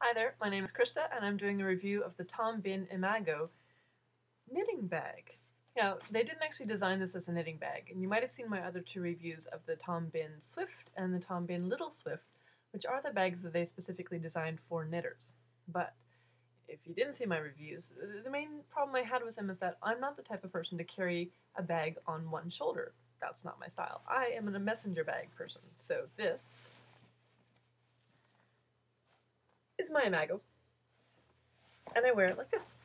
Hi there, my name is Krista and I'm doing a review of the Tom Bihn Imago knitting bag. Now, they didn't actually design this as a knitting bag, and you might have seen my other two reviews of the Tom Bihn Swift and the Tom Bihn Little Swift, which are the bags that they specifically designed for knitters. But if you didn't see my reviews, the main problem I had with them is that I'm not the type of person to carry a bag on one shoulder. That's not my style. I am a messenger bag person, so this is my Imago, and I wear it like this.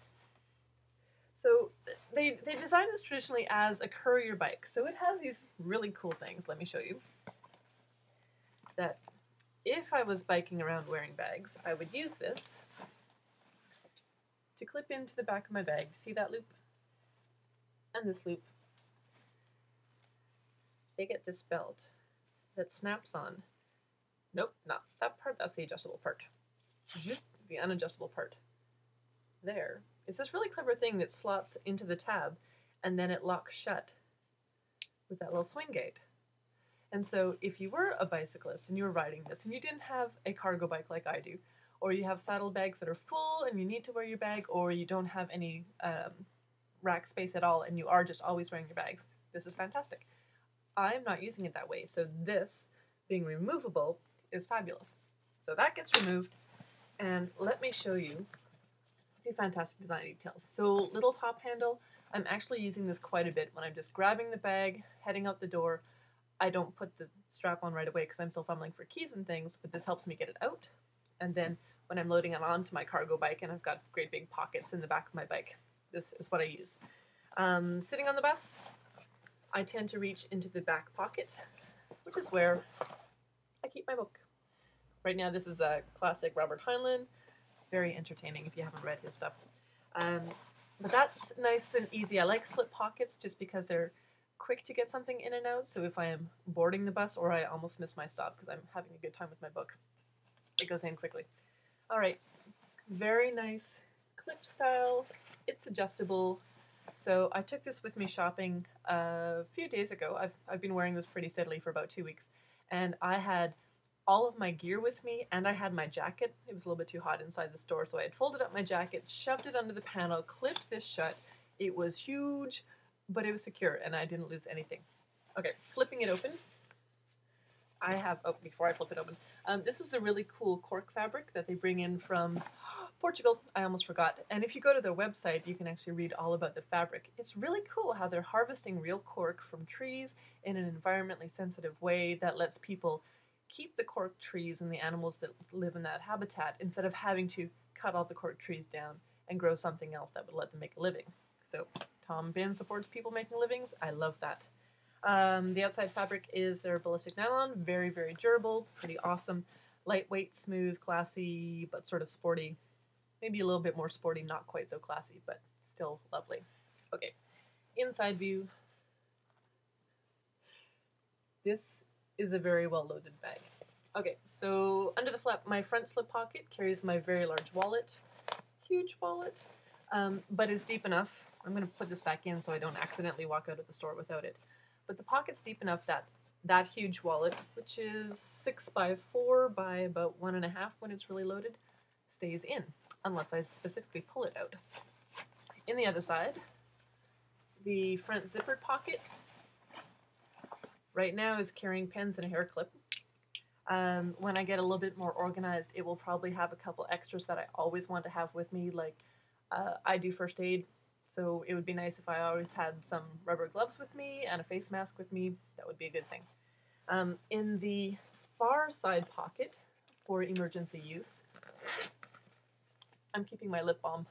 So they designed this traditionally as a courier bike. So it has these really cool things. Let me show you. That if I was biking around wearing bags, I would use this to clip into the back of my bag. See that loop? And this loop. They get this belt that snaps on. Nope, not that part. That's the adjustable part. The unadjustable part. There. It's this really clever thing that slots into the tab and then it locks shut with that little swing gate. And so if you were a bicyclist and you were riding this and you didn't have a cargo bike like I do, or you have saddlebags that are full and you need to wear your bag, or you don't have any rack space at all and you are just always wearing your bags, this is fantastic. I'm not using it that way, so this being removable is fabulous. So that gets removed, and let me show you the fantastic design details. So little top handle, I'm actually using this quite a bit when I'm just grabbing the bag, heading out the door. I don't put the strap on right away because I'm still fumbling for keys and things, but this helps me get it out. And then when I'm loading it onto my cargo bike and I've got great big pockets in the back of my bike, this is what I use. Sitting on the bus, I tend to reach into the back pocket, which is where I keep my book. Right now this is a classic Robert Heinlein. Very entertaining if you haven't read his stuff. But that's nice and easy. I like slip pockets just because they're quick to get something in and out. So if I am boarding the bus or I almost miss my stop because I'm having a good time with my book, it goes in quickly. All right, very nice clip style. It's adjustable. So I took this with me shopping a few days ago. I've been wearing this pretty steadily for about 2 weeks, and I had all of my gear with me, and I had my jacket. It was a little bit too hot inside the store, so I had folded up my jacket, shoved it under the panel, clipped this shut. It was huge, but it was secure, and I didn't lose anything. Okay, flipping it open. I have, oh, before I flip it open, this is the really cool cork fabric that they bring in from Portugal. I almost forgot. And if you go to their website, you can actually read all about the fabric. It's really cool how they're harvesting real cork from trees in an environmentally sensitive way that lets people keep the cork trees and the animals that live in that habitat instead of having to cut all the cork trees down and grow something else that would let them make a living. So Tom Bihn supports people making livings. I love that. The outside fabric is their ballistic nylon, very, very durable, pretty awesome. Lightweight, smooth, classy, but sort of sporty. Maybe a little bit more sporty, not quite so classy, but still lovely. Okay, inside view. This is a very well loaded bag. Okay, so under the flap, my front slip pocket carries my very large wallet, huge wallet, but it's deep enough. I'm going to put this back in so I don't accidentally walk out of the store without it. But the pocket's deep enough that that huge wallet, which is 6 by 4 by about 1.5 when it's really loaded, stays in, unless I specifically pull it out. In the other side, the front zippered pocket right now is carrying pens and a hair clip. When I get a little bit more organized, it will probably have a couple extras that I always want to have with me, like I do first aid, so it would be nice if I always had some rubber gloves with me and a face mask with me. That would be a good thing. In the far side pocket for emergency use, I'm keeping my lip balm.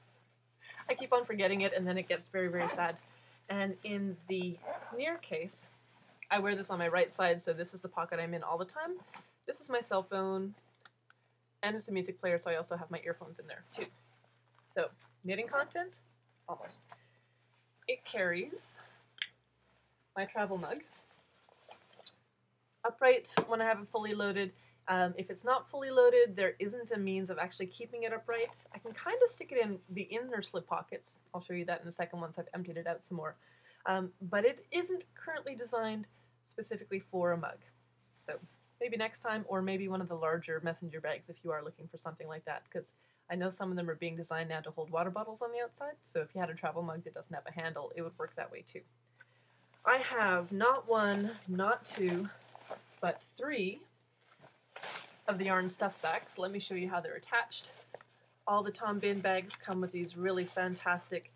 I keep on forgetting it and then it gets very, very sad. And in the near case, I wear this on my right side, so this is the pocket I'm in all the time. This is my cell phone, and it's a music player, so I also have my earphones in there too. So, knitting content? Almost. It carries my travel mug. Upright when I have it fully loaded. If it's not fully loaded, there isn't a means of actually keeping it upright. I can kind of stick it in the inner slip pockets. I'll show you that in a second once I've emptied it out some more. But it isn't currently designed specifically for a mug. So maybe next time, or maybe one of the larger messenger bags if you are looking for something like that, because I know some of them are being designed now to hold water bottles on the outside, so if you had a travel mug that doesn't have a handle, it would work that way too. I have not one, not two, but 3 of the yarn stuff sacks. Let me show you how they're attached. All the Tom Bihn bags come with these really fantastic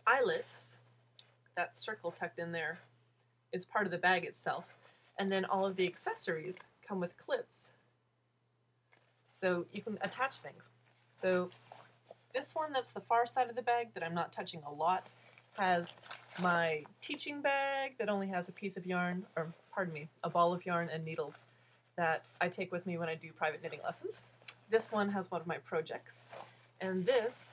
eyelets. That circle tucked in there is part of the bag itself. And then all of the accessories come with clips, so you can attach things. So this one that's the far side of the bag that I'm not touching a lot has my teaching bag that only has a piece of yarn, or pardon me, a ball of yarn and needles that I take with me when I do private knitting lessons. This one has one of my projects, and this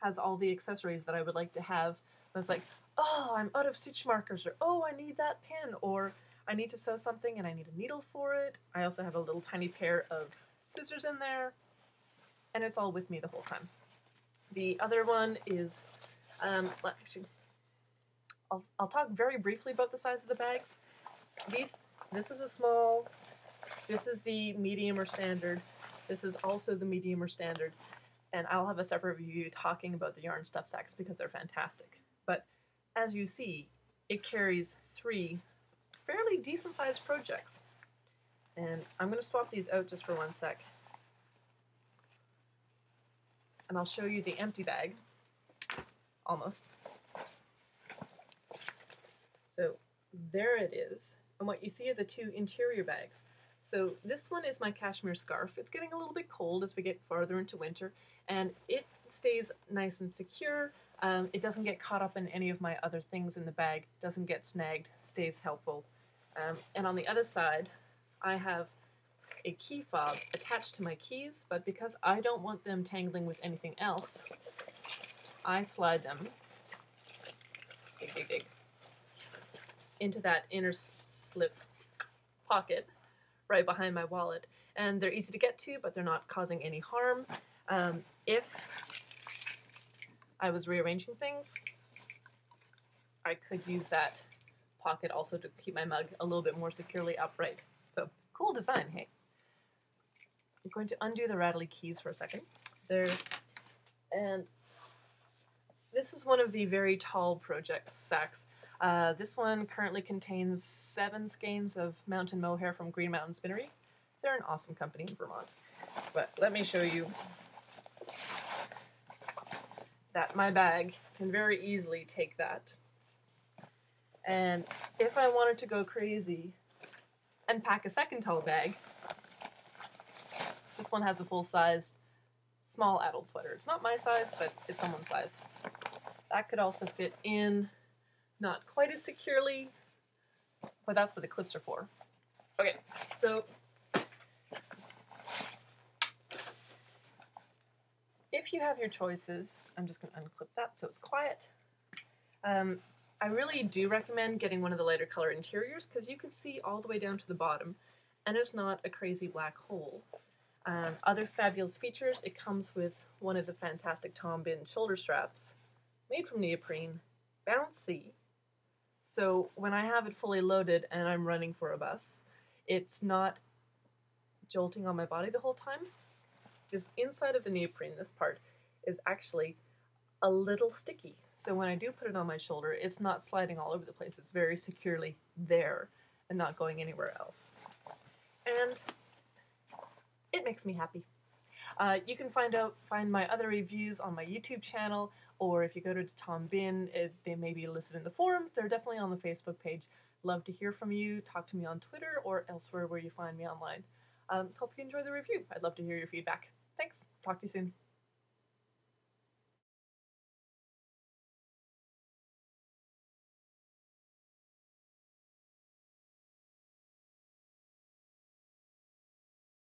has all the accessories that I would like to have. I was like, oh, I'm out of stitch markers, or oh, I need that pin, or I need to sew something and I need a needle for it. I also have a little tiny pair of scissors in there, and it's all with me the whole time. The other one is, actually, I'll talk very briefly about the size of the bags. This is a small, this is the medium or standard, this is also the medium or standard, and I'll have a separate review talking about the yarn stuff sacks because they're fantastic. But as you see, it carries 3 fairly decent sized projects. And I'm going to swap these out just for one sec. And I'll show you the empty bag, almost. So there it is. And what you see are the 2 interior bags. So this one is my cashmere scarf. It's getting a little bit cold as we get farther into winter, and it stays nice and secure. It doesn't get caught up in any of my other things in the bag, doesn't get snagged, stays helpful. And on the other side, I have a key fob attached to my keys, but because I don't want them tangling with anything else, I slide them into that inner slip pocket right behind my wallet. And they're easy to get to, but they're not causing any harm. If I was rearranging things, I could use that pocket also to keep my mug a little bit more securely upright. So, cool design, hey? I'm going to undo the rattly keys for a second. There, and this is one of the very tall project sacks. This one currently contains 7 skeins of mountain mohair from Green Mountain Spinnery. They're an awesome company in Vermont. But let me show you that my bag can very easily take that. And if I wanted to go crazy and pack a second tall bag, this one has a full-size small adult sweater. It's not my size, but it's someone's size. That could also fit in, not quite as securely, but that's what the clips are for. Okay, so if you have your choices, I'm just going to unclip that so it's quiet. I really do recommend getting one of the lighter color interiors because you can see all the way down to the bottom, and it's not a crazy black hole. Other fabulous features, it comes with one of the fantastic Tom Bihn shoulder straps, made from neoprene, bouncy. So when I have it fully loaded and I'm running for a bus, it's not jolting on my body the whole time. The inside of the neoprene, this part, is actually a little sticky. So when I do put it on my shoulder, it's not sliding all over the place. It's very securely there and not going anywhere else. And it makes me happy. You can find my other reviews on my YouTube channel, or if you go to Tom Bihn, they may be listed in the forums. They're definitely on the Facebook page. Love to hear from you. Talk to me on Twitter or elsewhere where you find me online. Hope you enjoy the review. I'd love to hear your feedback. Thanks. Talk to you soon.